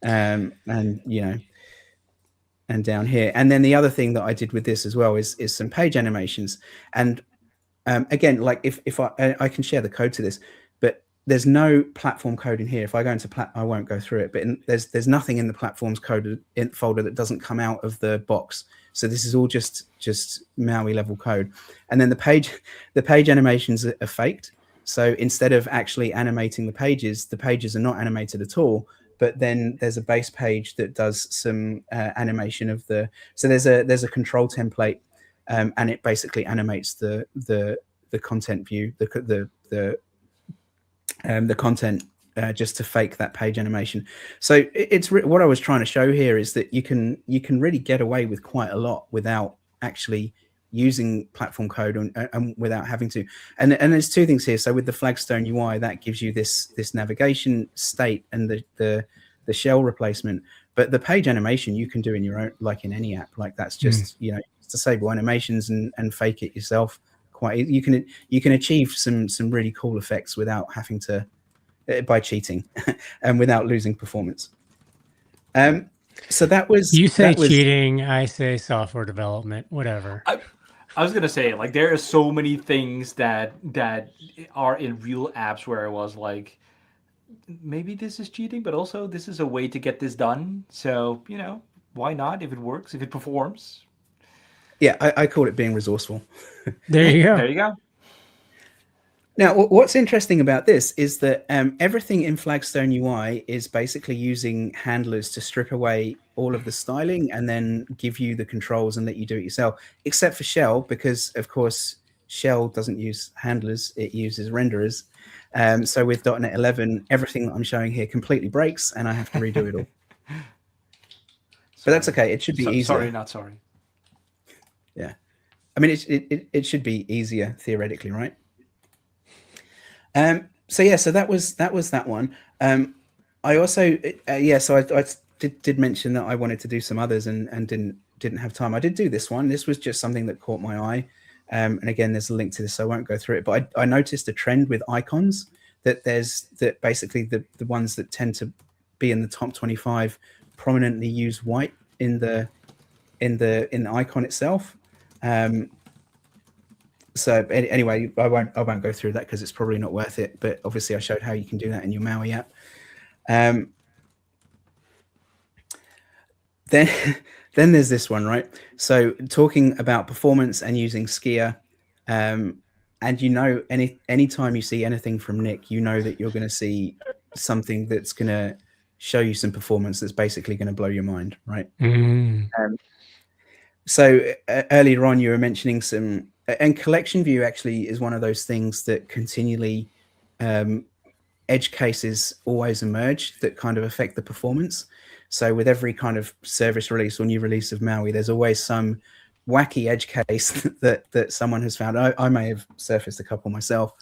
and down here. And then the other thing that I did with this as well is some page animations. And again, like if I can share the code to this, but there's no platform code in here. If I go into I won't go through it, but there's nothing in the platforms code folder that doesn't come out of the box. So this is all just MAUI level code. And then the page animations are faked. So instead of actually animating the pages are not animated at all. But then there's a base page that does some animation of so there's a control template, and it basically animates the content view, the content just to fake that page animation. So what I was trying to show here is that you can really get away with quite a lot without actually using platform code and without having to. And there's two things here. So with the FlagstoneUI, that gives you this navigation state and the shell replacement. But the page animation you can do in your own, like in any app. Like that's just disable animations and fake it yourself. You can achieve some really cool effects without having to by cheating and without losing performance. So that was cheating, I say software development, whatever. I was gonna say, like, there are so many things that are in real apps where I was like, maybe this is cheating, but also this is a way to get this done. So why not? If it works, if it performs. Yeah, I call it being resourceful. There you go. There you go. Now, what's interesting about this is that everything in FlagstoneUI is basically using handlers to strip away all of the styling and then give you the controls and let you do it yourself, except for Shell, because, of course, Shell doesn't use handlers. It uses renderers. So with .NET 11, everything that I'm showing here completely breaks, and I have to redo it all. But that's okay. It should be easier. Sorry, not sorry. Yeah. I mean, it should be easier, theoretically, right? So that was that one. I also so I did mention that I wanted to do some others and didn't have time. I did do this one. This was just something that caught my eye. And again, there's a link to this, so I won't go through it. But I noticed a trend with icons that basically the ones that tend to be in the top 25 prominently use white in the icon itself. So anyway, I won't go through that because it's probably not worth it. But obviously, I showed how you can do that in your MAUI app. Then there's this one, right? So talking about performance and using Skia, and anytime you see anything from Nick, you know that you're going to see something that's going to show you some performance that's basically going to blow your mind, right? So earlier on, you were mentioning some, and collection view actually is one of those things that continually edge cases always emerge that kind of affect the performance. So with every kind of service release or new release of MAUI, there's always some wacky edge case that someone has found. I may have surfaced a couple myself.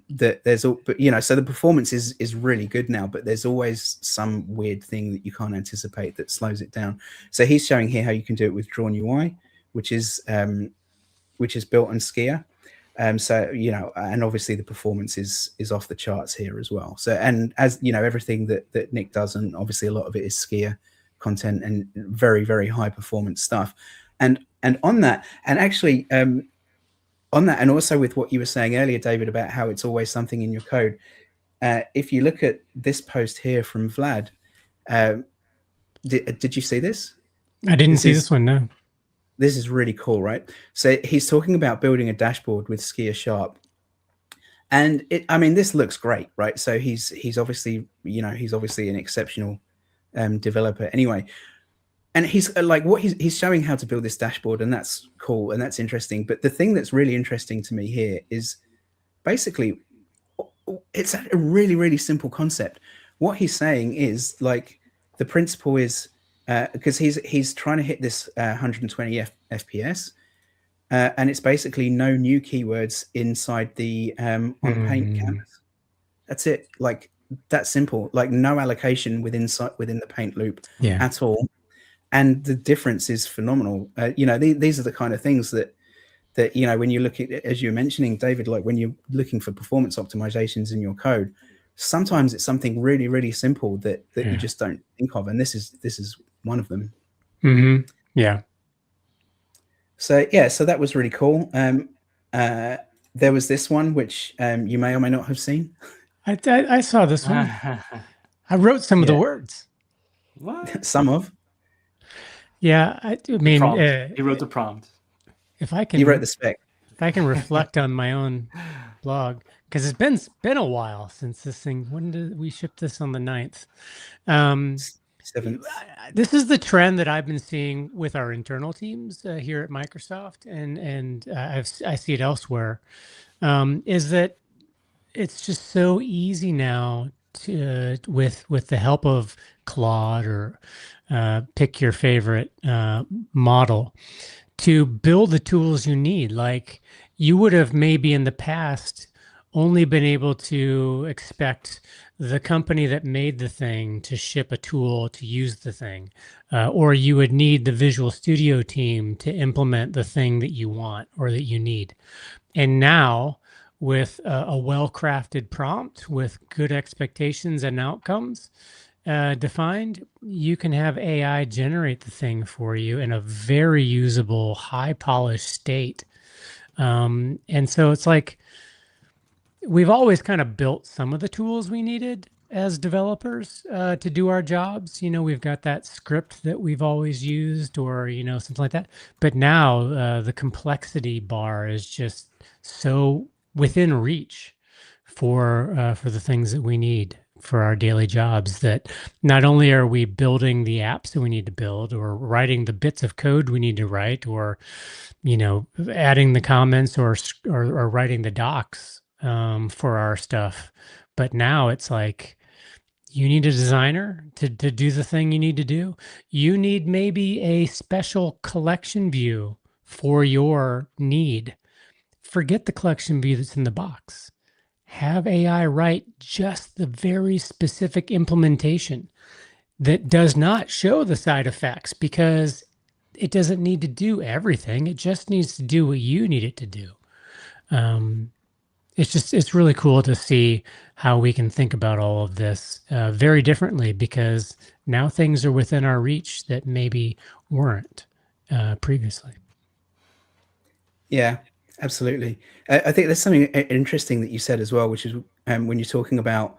That there's all, but so the performance is really good now, but there's always some weird thing that you can't anticipate that slows it down. So he's showing here how you can do it with DrawnUI, which is built on Skia. So and obviously the performance is off the charts here as well. So, and as everything that Nick does, and obviously a lot of it is Skia content and very, very high performance stuff. And on that, and actually on that, and also with what you were saying earlier, David, about how it's always something in your code. If you look at this post here from Vlad, did you see this? I didn't see this one, no. This is really cool, right? So he's talking about building a dashboard with SkiaSharp. And this looks great, right? So he's obviously, he's obviously an exceptional developer anyway. And he's like, he's showing how to build this dashboard, and that's cool and that's interesting. But the thing that's really interesting to me here is basically it's a really, really simple concept. What he's saying is, like, the principle is because he's trying to hit this 120 FPS, and it's basically no new keywords inside the on paint canvas. That's it. Like, that's simple. Like, no allocation within the paint loop at all. And the difference is phenomenal. These are the kind of things that when you look at, as you were mentioning, David, like when you're looking for performance optimizations in your code, sometimes it's something really, really simple that you just don't think of, and this is one of them. Yeah. So so that was really cool. There was this one which you may or may not have seen. I saw this one. I wrote some of the words. What? Some of. Yeah, I mean, he wrote the prompt. If I can, he wrote the spec. If I can reflect on my own blog, because it's been a while since this thing. When did we ship this? On the 9th. 7th. This is the trend that I've been seeing with our internal teams here at Microsoft, and I see it elsewhere. Is that it's just so easy now to with the help of Claude or pick your favorite model to build the tools you need. Like, you would have maybe in the past only been able to expect the company that made the thing to ship a tool to use the thing, or you would need the Visual Studio team to implement the thing that you want or that you need. And now, with a well-crafted prompt with good expectations and outcomes defined, you can have AI generate the thing for you in a very usable, high-polished state. And so it's like, we've always kind of built some of the tools we needed as developers to do our jobs. We've got that script that we've always used, or, something like that. But now the complexity bar is just so within reach for the things that we need for our daily jobs, that not only are we building the apps that we need to build, or writing the bits of code we need to write, or adding the comments, or writing the docs for our stuff, but now it's like, you need a designer to do the thing you need to do. You need maybe a special collection view for your need. Forget the collection view that's in the box. Have AI write just the very specific implementation that does not show the side effects, because it doesn't need to do everything. It just needs to do what you need it to do. It's really cool to see how we can think about all of this very differently, because now things are within our reach that maybe weren't previously. Yeah, absolutely. I think there's something interesting that you said as well, which is when you're talking about,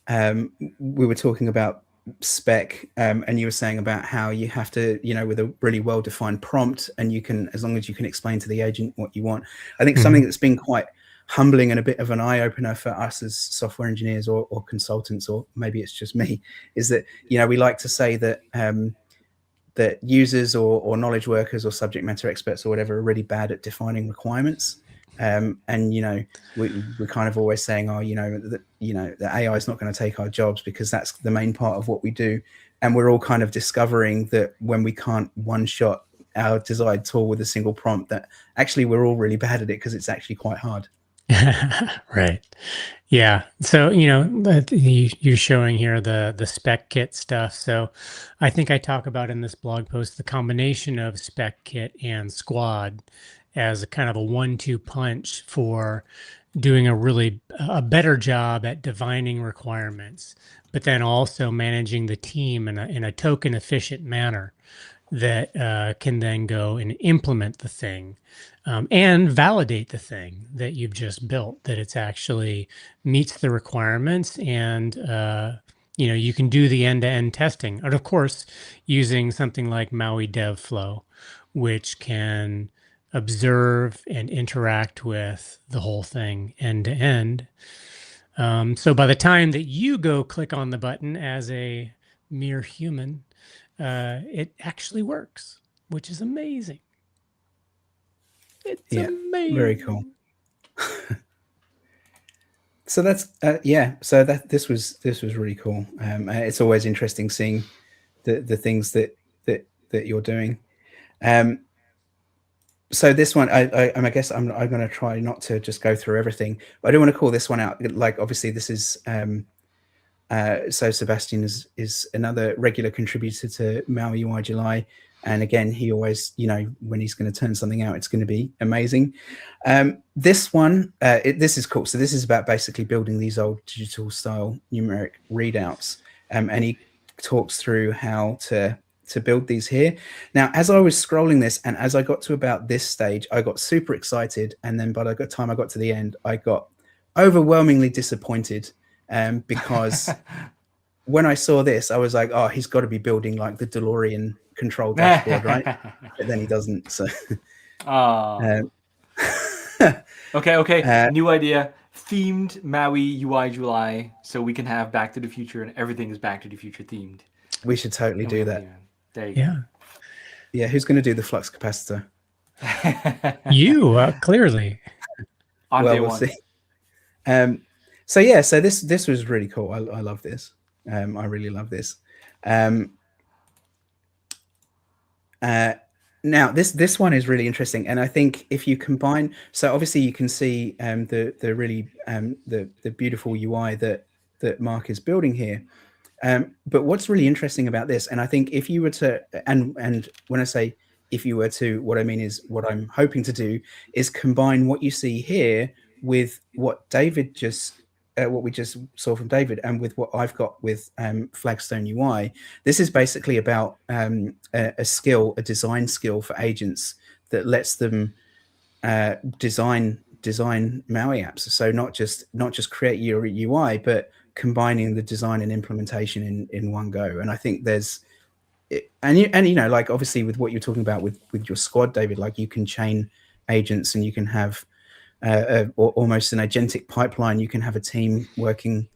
we were talking about spec, and you were saying about how you have to, with a really well-defined prompt, and you can, as long as you can explain to the agent what you want. I think something that's been quite humbling and a bit of an eye opener for us as software engineers or consultants, or maybe it's just me, is that, you know, we like to say that that users or knowledge workers or subject matter experts or whatever are really bad at defining requirements. And, you know, we're kind of always saying, oh, you know, the AI is not going to take our jobs, because that's the main part of what we do. And we're all kind of discovering that when we can't one-shot our desired tool with a single prompt, that actually we're all really bad at it, because it's actually quite hard. Right. Yeah. So, you know, you're showing here the spec kit stuff. So I think I talk about in this blog post the combination of spec kit and squad as a kind of a 1-2 punch for doing a better job at defining requirements, but then also managing the team in a token efficient manner that can then go and implement the thing and validate the thing that you've just built, that it's actually meets the requirements, and you know, you can do the end-to-end testing. And of course, using something like MAUI DevFlow, which can observe and interact with the whole thing end to end. So by the time that you go click on the button as a mere human, it actually works, which is amazing. It's amazing. Very cool. So that's so this was really cool. It's always interesting seeing the things that you're doing. So this one, I guess I'm going to try not to just go through everything, but I do want to call this one out. Like, obviously this is so Sebastian is another regular contributor to MAUI UI July. And again, he always, you know, when he's going to turn something out, it's going to be amazing. This one, this is cool. So this is about basically building these old digital style numeric readouts. And he talks through how to build these here. Now, as I was scrolling this, and as I got to about this stage, I got super excited. And then by the time I got to the end, I got overwhelmingly disappointed because when I saw this, I was like, oh, he's got to be building like the DeLorean control dashboard, right? But then he doesn't. So, okay. New idea: themed MAUI UI July, so we can have Back to the Future, and everything is Back to the Future themed. We should totally do that. There you go. Yeah. Who's going to do the flux capacitor? You clearly. On day one. See. So yeah, so this was really cool. I love this. I really love this. Now this one is really interesting, and I think if you combine, so obviously you can see the really the beautiful UI that Mark is building here. But what's really interesting about this, and I think if you were to, and when I say if you were to, what I mean is what I'm hoping to do is combine what you see here with what David just. What we just saw from David, and with what I've got with FlagstoneUI. This is basically about a design skill for agents that lets them design MAUI apps. So not just create your UI, but combining the design and implementation in one go. And I think there's, and you know, like obviously with what you're talking about with your squad, David, like you can chain agents and you can have almost an agentic pipeline. You can have a team working,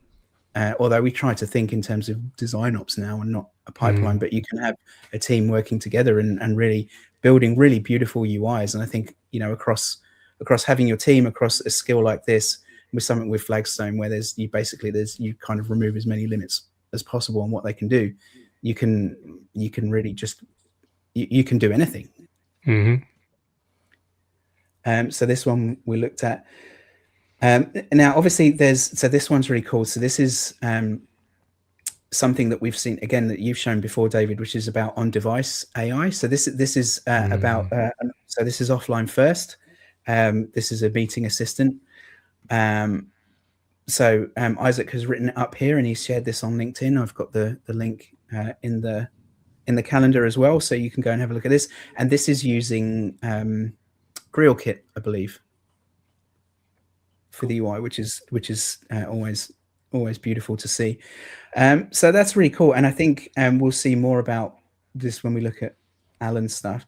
although we try to think in terms of design ops now and not a pipeline, but you can have a team working together and really building really beautiful UIs. And I think, you know, across having your team across a skill like this with something with Flagstone, where you kind of remove as many limits as possible on what they can do, you can really just you can do anything. So this one we looked at. Now, obviously, this one's really cool. So this is something that we've seen again that you've shown before, David, which is about on-device AI. So this is about. So this is offline first. This is a meeting assistant. So Isaac has written it up here, and he's shared this on LinkedIn. I've got the link in the calendar as well, so you can go and have a look at this. And this is using GrillKit, I believe, for the UI, which is always beautiful to see. So that's really cool, and I think we'll see more about this when we look at Allan's stuff.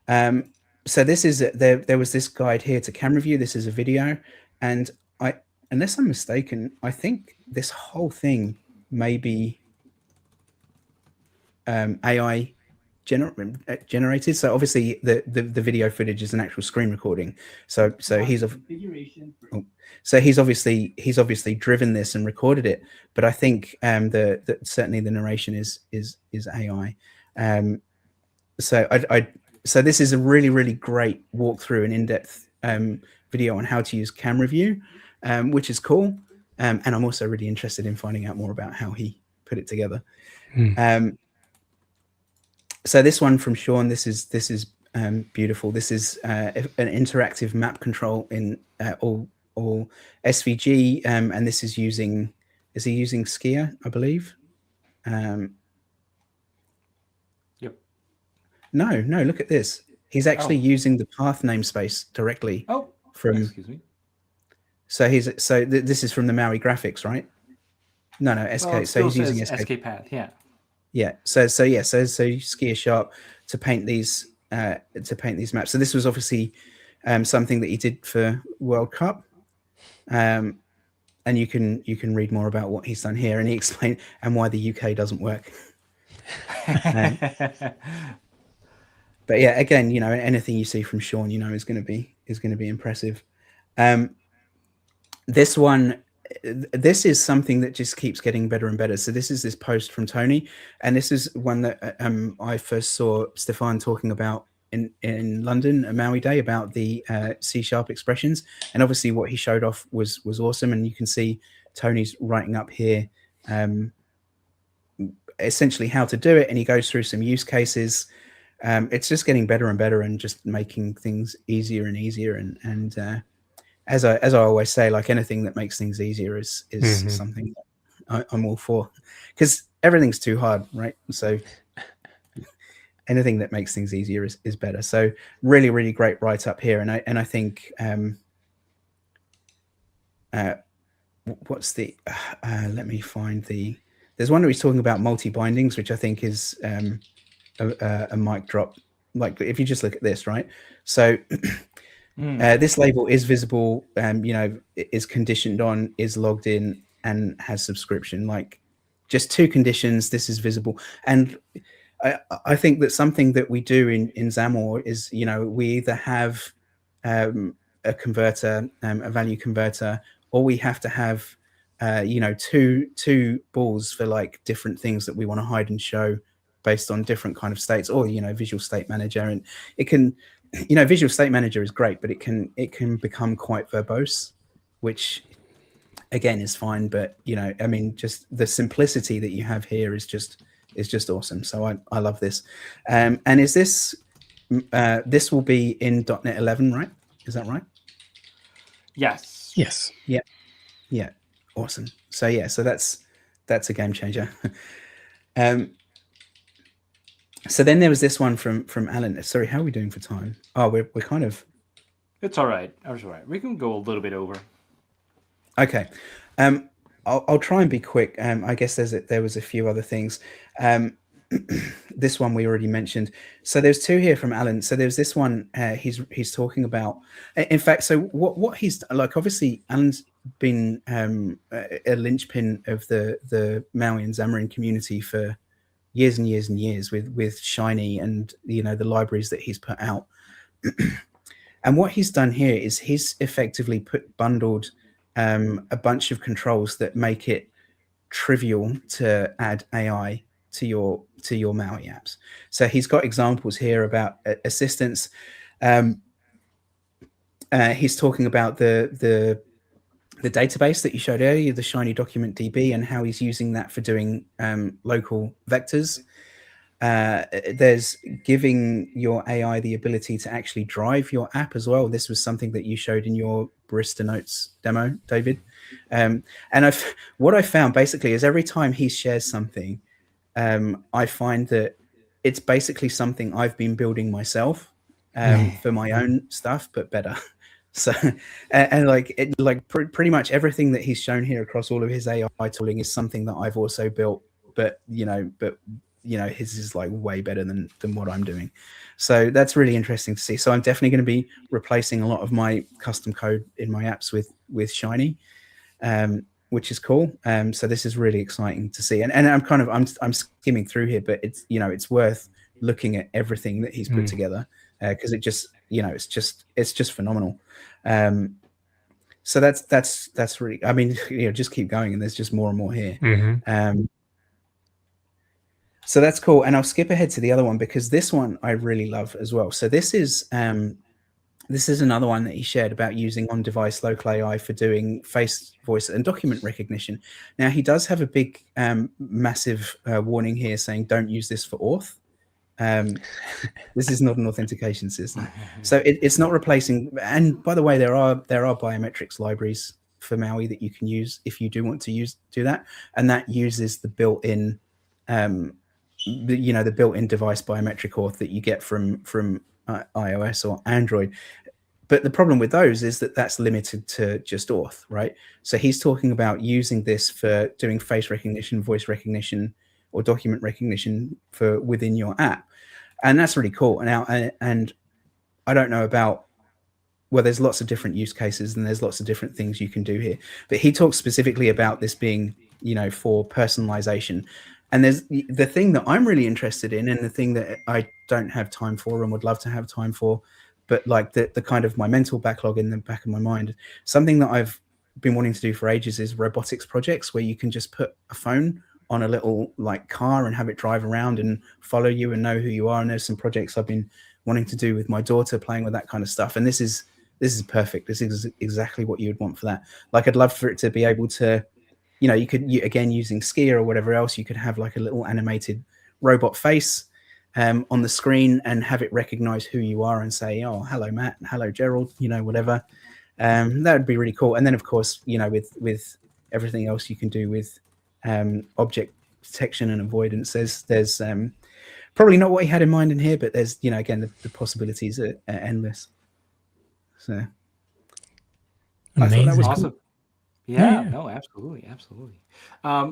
So this is there was this guide here to Cameraview. This is a video, And unless I'm mistaken, I think this whole thing may be AI generated. So obviously the video footage is an actual screen recording. So he's obviously driven this and recorded it. But I think certainly the narration is AI. So this is a really great walkthrough and in-depth video on how to use Cameraview, which is cool. And I'm also really interested in finding out more about how he put it together. So this one from Shaun, this is beautiful. This is an interactive map control in all SVG, and this is using Skia, I believe. Yep. No, look at this. He's actually using the path namespace directly. From. Excuse me. So this is from the MAUI graphics, right? No, SK. Well, so he's using SK path, yeah. Yeah. So SkiaSharp to paint these maps. So this was obviously something that he did for World Cup. And you can read more about what he's done here, and he explained and why the UK doesn't work. But yeah, again, anything you see from Shaun, is going to be impressive. This is something that just keeps getting better and better. So this is this post from Tony, and this is one that I first saw Stefan talking about in London at MAUI Day about the C# expressions, and obviously what he showed off was awesome. And you can see Tony's writing up here essentially how to do it, and he goes through some use cases. It's just getting better and better, and just making things easier and easier. And as I always say, like, anything that makes things easier is something that I'm all for, because everything's too hard, right? So anything that makes things easier is better. So really great write up here, and I think what's the let me find there's one where he's talking about multi bindings, which I think is a mic drop. Like, if you just look at this, right? So this label is visible, is conditioned on, is logged in, and has subscription. Like, just two conditions. This is visible. And I think that something that we do in XAML is, we either have a converter, a value converter, or we have to have, two balls for like different things that we want to hide and show based on different kind of states, or, Visual State Manager. And it can, Visual State Manager is great, but it can become quite verbose, which again is fine. But, I mean, just the simplicity that you have here is just awesome. So I love this. And is this will be in .NET 11, right? Is that right? Yes. Yeah. Awesome. So yeah, so that's a game changer. So then there was this one from Allan. Sorry, how are we doing for time? Oh, we're kind of. It's all right. It's all right. We can go a little bit over. Okay. I'll try and be quick. I guess there was a few other things. This one we already mentioned. So there's two here from Allan. So there's this one. He's talking about. In fact, so what he's like. Obviously, Allan's been a linchpin of the MAUI and Xamarin community for years and years and years with Shiny and the libraries that he's put out. And what he's done here is he's effectively bundled a bunch of controls that make it trivial to add AI to your MAUI apps. So he's got examples here about assistance. He's talking about the database that you showed earlier, the Shiny Document DB, and how he's using that for doing local vectors. There's giving your AI the ability to actually drive your app as well. This was something that you showed in your Barista Notes demo, David. And what I found basically is every time he shares something, I find that it's basically something I've been building myself for my own stuff, but better. So, and pretty much everything that he's shown here across all of his AI tooling is something that I've also built, but you know, his is like way better than what I'm doing. So that's really interesting to see. So I'm definitely going to be replacing a lot of my custom code in my apps with Shiny, which is cool. So this is really exciting to see. And I'm skimming through here, but it's, you know, it's worth looking at everything that he's put together, because it just, you know, it's just phenomenal. So that's really, I mean, you know, just keep going, and there's just more and more here. So that's cool. And I'll skip ahead to the other one, because this one I really love as well. So this is another one that he shared about using on-device local AI for doing face, voice, and document recognition. Now, he does have a big, massive warning here saying, don't use this for auth. This is not an authentication system. So it's not replacing. And by the way, there are biometrics libraries for MAUI that you can use if you do want to do that. And that uses the built-in, the built-in device biometric auth that you get from iOS or Android. But the problem with those is that that's limited to just auth, right? So he's talking about using this for doing face recognition, voice recognition, or document recognition for within your app. And that's really cool. And I don't know about, well, there's lots of different use cases and there's lots of different things you can do here. But he talks specifically about this being, you know, for personalization. And there's the thing that I'm really interested in, and the thing that I don't have time for and would love to have time for, but like the kind of my mental backlog in the back of my mind, something that I've been wanting to do for ages is robotics projects where you can just put a phone on a little like car and have it drive around and follow you and know who you are. And there's some projects I've been wanting to do with my daughter, playing with that kind of stuff. And this is perfect. This is exactly what you would want for that. Like, I'd love for it to be able to, you know, again, using Skia or whatever else, you could have like a little animated robot face on the screen and have it recognize who you are and say, oh, hello, Matt, hello, Gerald, you know, whatever. That would be really cool. And then, of course, you know, with everything else you can do with object detection and avoidance, there's probably not what he had in mind in here, but there's, you know, again, the possibilities are endless. So amazing. I thought that was awesome. cool. Yeah, no, absolutely.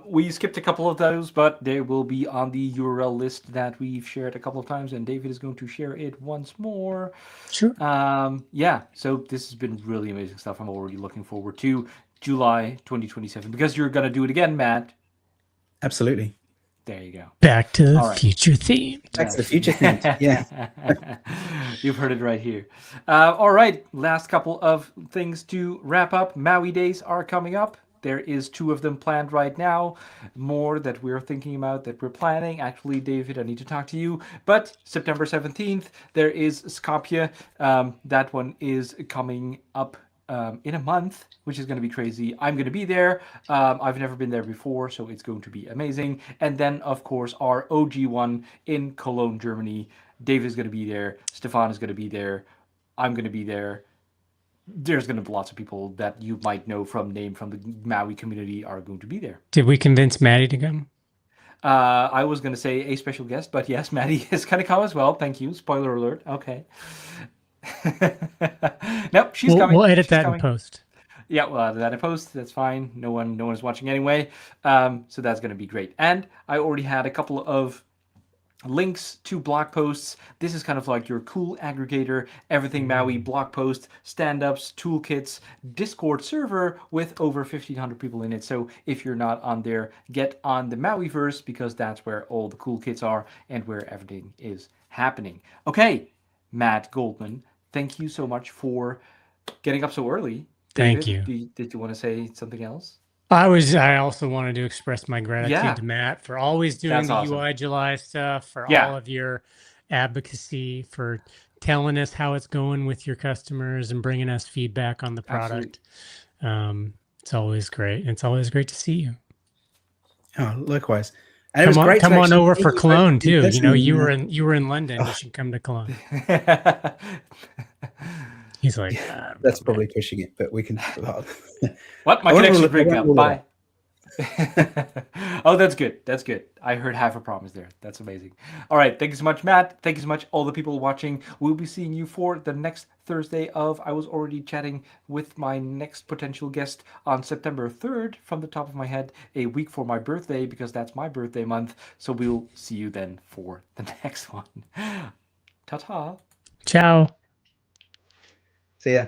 We skipped a couple of those, but they will be on the URL list that we've shared a couple of times, and David is going to share it once more. Sure. Yeah, so this has been really amazing stuff. I'm already looking forward to July 2027, because you're going to do it again, Matt. Absolutely. There you go. Back to the future theme. Back to the future theme. Yeah. You've heard it right here. All right. Last couple of things to wrap up. MAUI days are coming up. There is 2 of them planned right now. More that we're thinking about, that we're planning. Actually, David, I need to talk to you. But September 17th, there is Skopje. That one is coming up in a month, which is going to be crazy. I'm going to be there. I've never been there before, so it's going to be amazing. And then, of course, our OG one in Cologne, Germany. Dave is going to be there. Stefan is going to be there. I'm going to be there. There's going to be lots of people that you might know from the MAUI community are going to be there. Did we convince Maddie to come? I was going to say a special guest, but yes, Maddie is going to come as well. Thank you. Spoiler alert. Okay. Nope, she's coming. We'll edit that in post. Yeah, we'll edit that in post. That's fine. No one is watching anyway. So that's going to be great. And I already had a couple of links to blog posts. This is kind of like your cool aggregator, everything MAUI blog post, stand-ups, toolkits, Discord server with over 1,500 people in it. So if you're not on there, get on the MAUIverse, because that's where all the cool kits are and where everything is happening. Okay, Matt Goldman, thank you so much for getting up so early. David, thank you. Did you want to say something else? I also wanted to express my gratitude to Matt for always doing the awesome. UI July stuff, for all of your advocacy, for telling us how it's going with your customers and bringing us feedback on the product. It's always great. It's always great to see you. Oh, likewise. And it was great. Come on over for Cologne too. You know, you were in London. You should come to Cologne. He's like, that's probably pushing it, but we can. What? My connection break up. Bye. Oh, that's good. That's good. I heard half a promise there. That's amazing. All right. Thank you so much, Matt. Thank you so much, all the people watching. We'll be seeing you for the next Thursday of, I was already chatting with my next potential guest on September 3rd from the top of my head, a week for my birthday, because that's my birthday month. So we'll see you then for the next one. Ta-ta. Ciao. See ya.